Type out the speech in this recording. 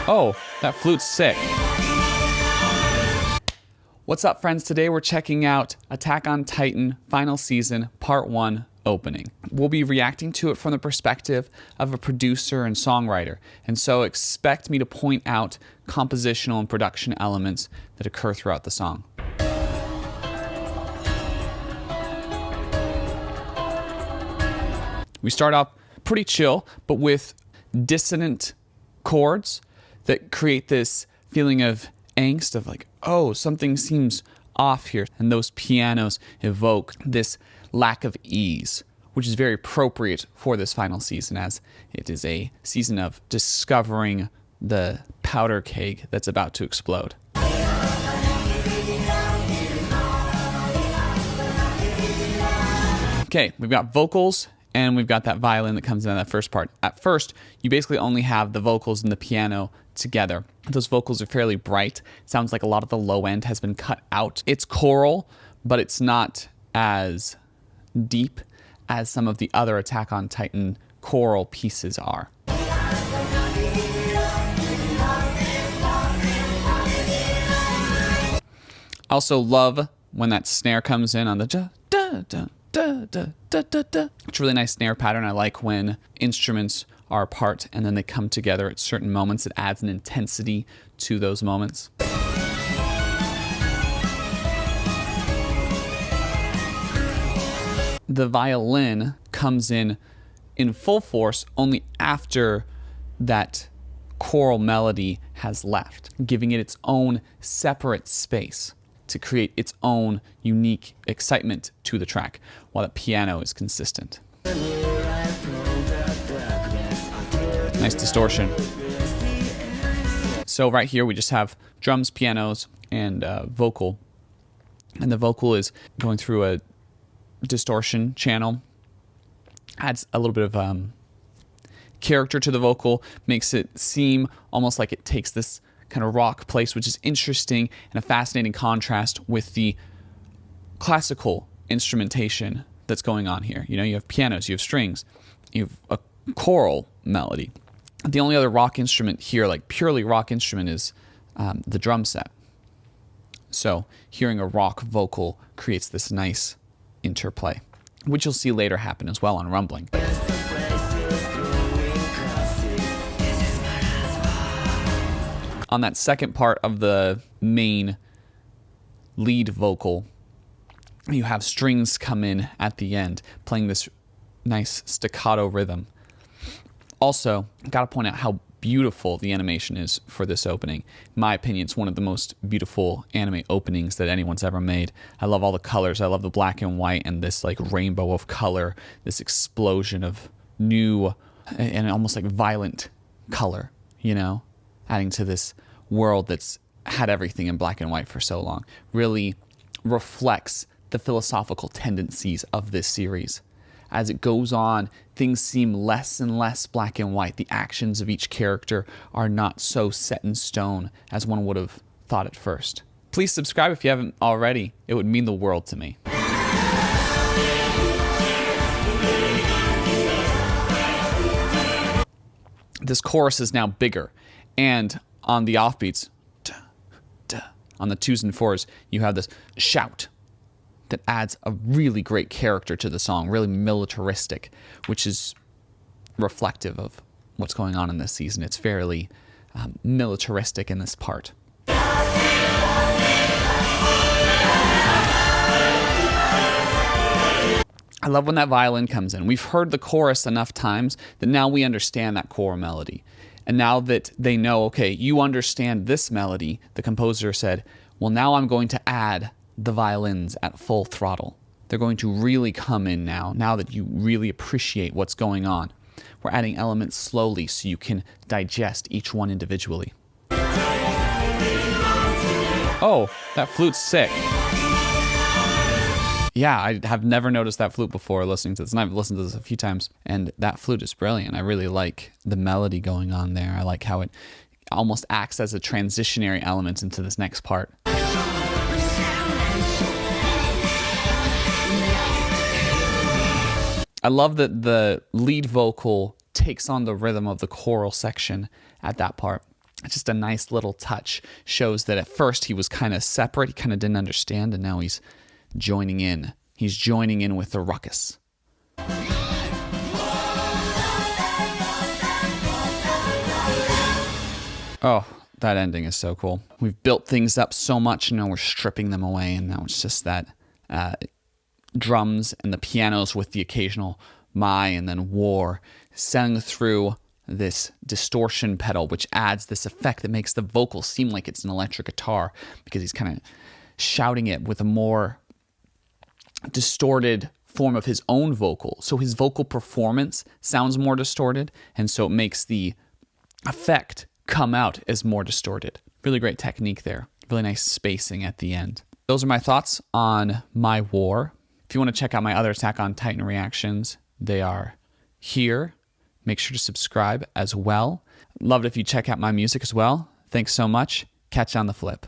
Oh, that flute's sick. What's up, friends? Today we're checking out Attack on Titan Final Season Part 1 opening. We'll be reacting to it from the perspective of a producer and songwriter, and so expect me to point out compositional and production elements that occur throughout the song. We start off pretty chill, but with dissonant chords that create this feeling of angst of like, oh, something seems off here. And those pianos evoke this lack of ease, which is very appropriate for this final season, as it is a season of discovering the powder keg that's about to explode. Okay, we've got vocals and we've got that violin that comes in that first part. At first, you basically only have the vocals and the piano together. Those vocals are fairly bright. It sounds like a lot of the low end has been cut out. It's choral, but it's not as deep as some of the other Attack on Titan choral pieces are. I also love when that snare comes in on the da da da da da da da da. It's a really nice snare pattern. I like when instruments are apart and then they come together at certain moments. It adds an intensity to those moments. The violin comes in full force only after that choral melody has left, giving it its own separate space to create its own unique excitement to the track, while the piano is consistent. Nice distortion. So right here we just have drums, pianos, and vocal. And the vocal is going through a distortion channel. Adds a little bit of character to the vocal, makes it seem almost like it takes this kind of rock place, which is interesting and a fascinating contrast with the classical instrumentation that's going on here. You know, you have pianos, you have strings, you have a choral melody. The only other rock instrument here, like purely rock instrument, is the drum set. So hearing a rock vocal creates this nice interplay, which you'll see later happen as well on Rumbling. On that second part of the main lead vocal, you have strings come in at the end, playing this nice staccato rhythm. Also, gotta point out how beautiful the animation is for this opening. In my opinion, it's one of the most beautiful anime openings that anyone's ever made. I love all the colors. I love the black and white and this like rainbow of color, this explosion of new and almost like violent color, you know, adding to this world that's had everything in black and white for so long. Really reflects the philosophical tendencies of this series. As it goes on, things seem less and less black and white. The actions of each character are not so set in stone as one would have thought at first. Please subscribe if you haven't already. It would mean the world to me. This chorus is now bigger, and on the offbeats, on the 2s and 4s, you have this shout that adds a really great character to the song, really militaristic, which is reflective of what's going on in this season. It's fairly militaristic in this part. I love when that violin comes in. We've heard the chorus enough times that now we understand that core melody. And now that they know, okay, you understand this melody, the composer said, well, now I'm going to add the violins at full throttle. They're going to really come in now that you really appreciate what's going on. We're adding elements slowly so you can digest each one individually. Oh, that flute's sick. Yeah, I have never noticed that flute before listening to this, and I've listened to this a few times, and that flute is brilliant. I really like the melody going on there. I like how it almost acts as a transitionary element into this next part. I love that the lead vocal takes on the rhythm of the choral section at that part. It's just a nice little touch. Shows that at first he was kind of separate. He kind of didn't understand, and now he's joining in. He's joining in with the ruckus. Oh, that ending is so cool. We've built things up so much, and now we're stripping them away, and now it's just that drums and the pianos with the occasional my and then war sung through this distortion pedal, which adds this effect that makes the vocal seem like it's an electric guitar, because he's kind of shouting it with a more distorted form of his own vocal. So his vocal performance sounds more distorted, and so it makes the effect come out as more distorted. Really great technique there. Really nice spacing at the end. Those are my thoughts on My War. If you want to check out my other Attack on Titan reactions, they are here. Make sure to subscribe as well. Love it if you check out my music as well. Thanks so much. Catch you on the flip.